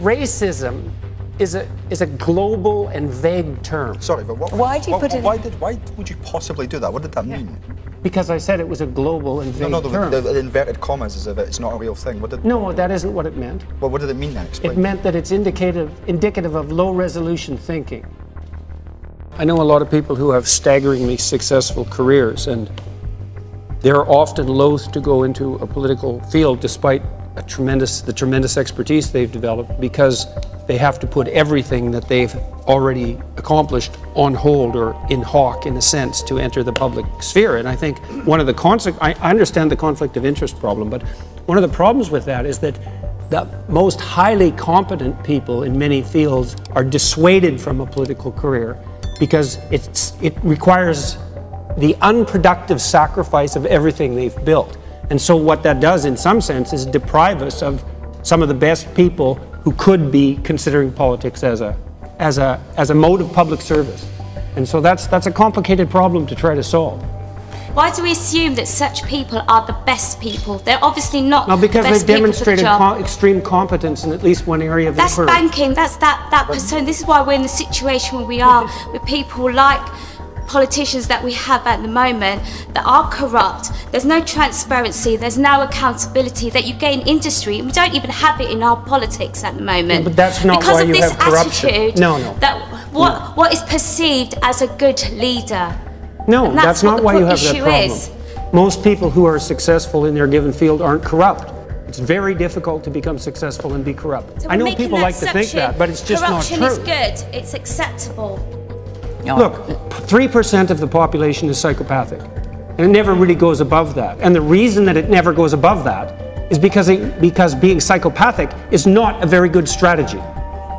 Racism is a global and vague term. Sorry, but why would you possibly do that? What did that mean? Because I said it was a global and vague term. The inverted commas is that it's not a real thing. No, that isn't what it meant. Well, what did it mean then? Explain. It meant that it's indicative of low resolution thinking. I know a lot of people who have staggeringly successful careers, and they're often loath to go into a political field despite the tremendous expertise they've developed, because they have to put everything that they've already accomplished on hold or in hawk, in a sense, to enter the public sphere. And I think one of the I understand the conflict of interest problem, but one of the problems with that is that the most highly competent people in many fields are dissuaded from a political career because it requires the unproductive sacrifice of everything they've built. And so what that does, in some sense, is deprive us of some of the best people who could be considering politics as a mode of public service. And so that's a complicated problem to try to solve. Why do we assume that such people are the best people? They're obviously not. No, because the best they've demonstrated job. Extreme competence in at least one area of their career. That's banking. That's that person. This is why we're in the situation where we are with people like politicians that we have at the moment that are corrupt. There's no transparency, there's no accountability that you get in industry, and we don't even have it in our politics at the moment. Yeah, but that's not because why of you this have corruption. attitude that what is perceived as a good leader. No, that's not why you have that problem. Is. Most people who are successful in their given field aren't corrupt. It's very difficult to become successful and be corrupt. So I know people like to think that, but it's just not true. Corruption is good, it's acceptable. Look, 3% of the population is psychopathic, and it never really goes above that. And the reason that it never goes above that is because being psychopathic is not a very good strategy.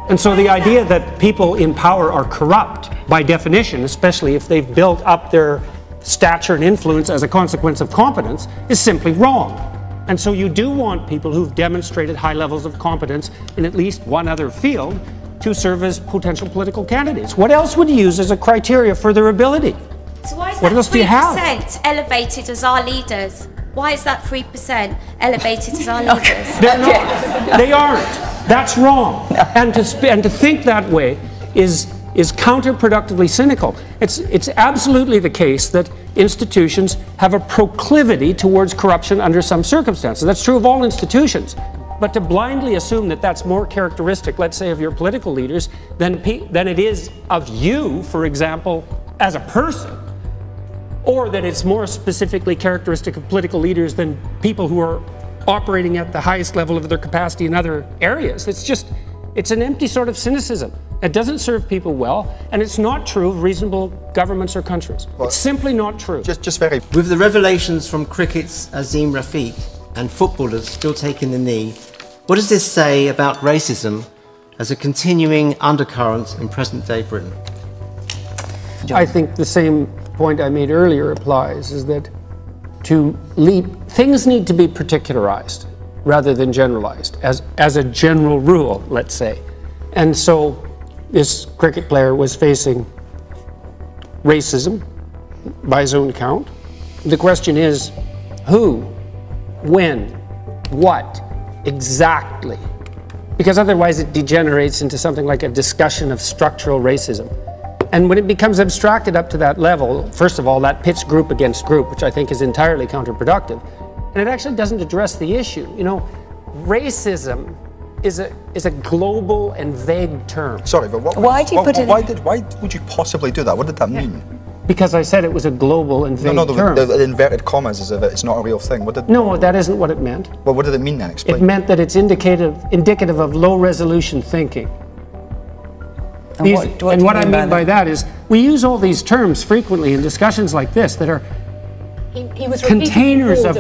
And so the idea that people in power are corrupt, by definition, especially if they've built up their stature and influence as a consequence of competence, is simply wrong. And so you do want people who've demonstrated high levels of competence in at least one other field to serve as potential political candidates. What else would you use as a criteria for their ability? So why is what that else do you have? 3% elevated as our leaders? Why is that 3% elevated as our leaders? They're not. They aren't. That's wrong. And to think that way is counterproductively cynical. It's absolutely the case that institutions have a proclivity towards corruption under some circumstances. That's true of all institutions. But to blindly assume that that's more characteristic, let's say, of your political leaders than it is of you, for example, as a person, or that it's more specifically characteristic of political leaders than people who are operating at the highest level of their capacity in other areas. It's an empty sort of cynicism. It doesn't serve people well, and it's not true of reasonable governments or countries. Well, it's simply not true. Just very... With the revelations from cricket's Azim Rafiq and footballers still taking the knee, what does this say about racism as a continuing undercurrent in present-day Britain? I think the same point I made earlier applies, is that things need to be particularized rather than generalized, as a general rule, let's say. And so this cricket player was facing racism by his own account. The question is, who, when, what, exactly? Because otherwise it degenerates into something like a discussion of structural racism. And when it becomes abstracted up to that level, first of all, that pits group against group, which I think is entirely counterproductive. And it actually doesn't address the issue. You know, racism is a global and vague term. Sorry, but why would you possibly do that? What did that mean? Because I said it was a global and vague term. The inverted commas is that it's not a real thing. No, that isn't what it meant. Well, what did it mean then? Explain. It meant that it's indicative of low resolution thinking. And what I mean by that is, we use all these terms frequently in discussions like this that are containers of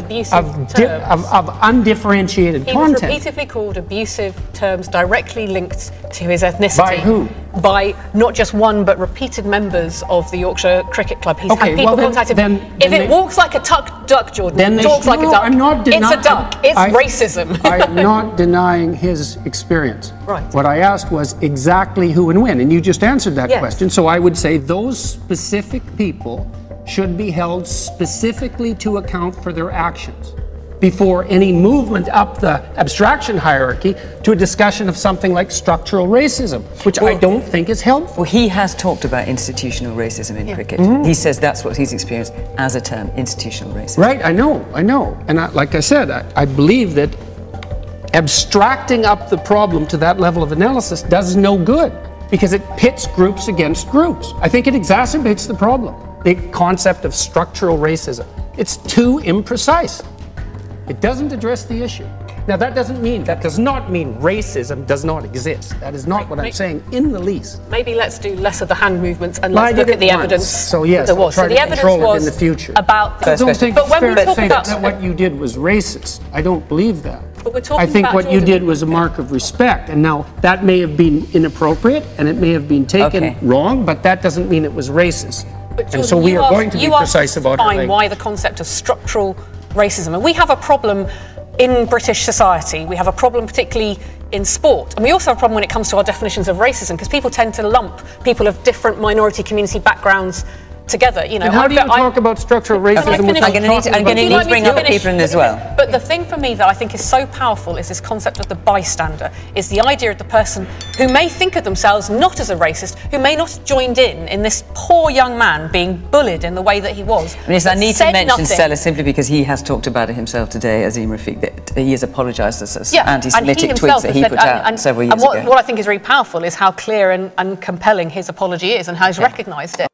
undifferentiated content. He was repeatedly called abusive terms directly linked to his ethnicity. By who? By not just one, but repeated members of the Yorkshire Cricket Club. He's had people contacted him. If it walks like a duck, Jordan, talks like a duck, it's a duck. It's racism. I'm not denying his experience. Right. What I asked was exactly who and when, and you just answered that question. So I would say those specific people should be held specifically to account for their actions. before any movement up the abstraction hierarchy to a discussion of something like structural racism, which I don't think is helpful. Well, he has talked about institutional racism in cricket. He says that's what he's experienced as a term, institutional racism. Right, I know. And like I said, I believe that abstracting up the problem to that level of analysis does no good, because it pits groups against groups. I think it exacerbates the problem, the concept of structural racism. It's too imprecise. It doesn't address the issue. Now that does not mean racism does not exist. That is not what I'm saying in the least. Maybe let's do less of the hand movements and let's look at the evidence. So yes, there was. I'll try to control it in the future. About I don't think but it's fair to say that what you did was racist. I don't believe that. But we're talking I think about what you did was a mark of respect, and now that may have been inappropriate and it may have been taken wrong, but that doesn't mean it was racist. But Jordan, and so we are going to be precise about it. Why the concept of structural racism, and we have a problem in British society. We have a problem particularly in sport, and we also have a problem when it comes to our definitions of racism, because people tend to lump people of different minority community backgrounds together. You know, and how do you talk about structural racism? I'm going to need to bring other people in as well. But the thing for me that I think is so powerful is this concept of the bystander, is the idea of the person who may think of themselves not as a racist, who may not have joined in this poor young man being bullied in the way that he was. Yes, I need to mention Stella simply because he has talked about it himself today, Azim Rafiq, that he has apologised for anti-Semitic tweets that he put out several years ago. What I think is really powerful is how clear and compelling his apology is and how he's recognised it.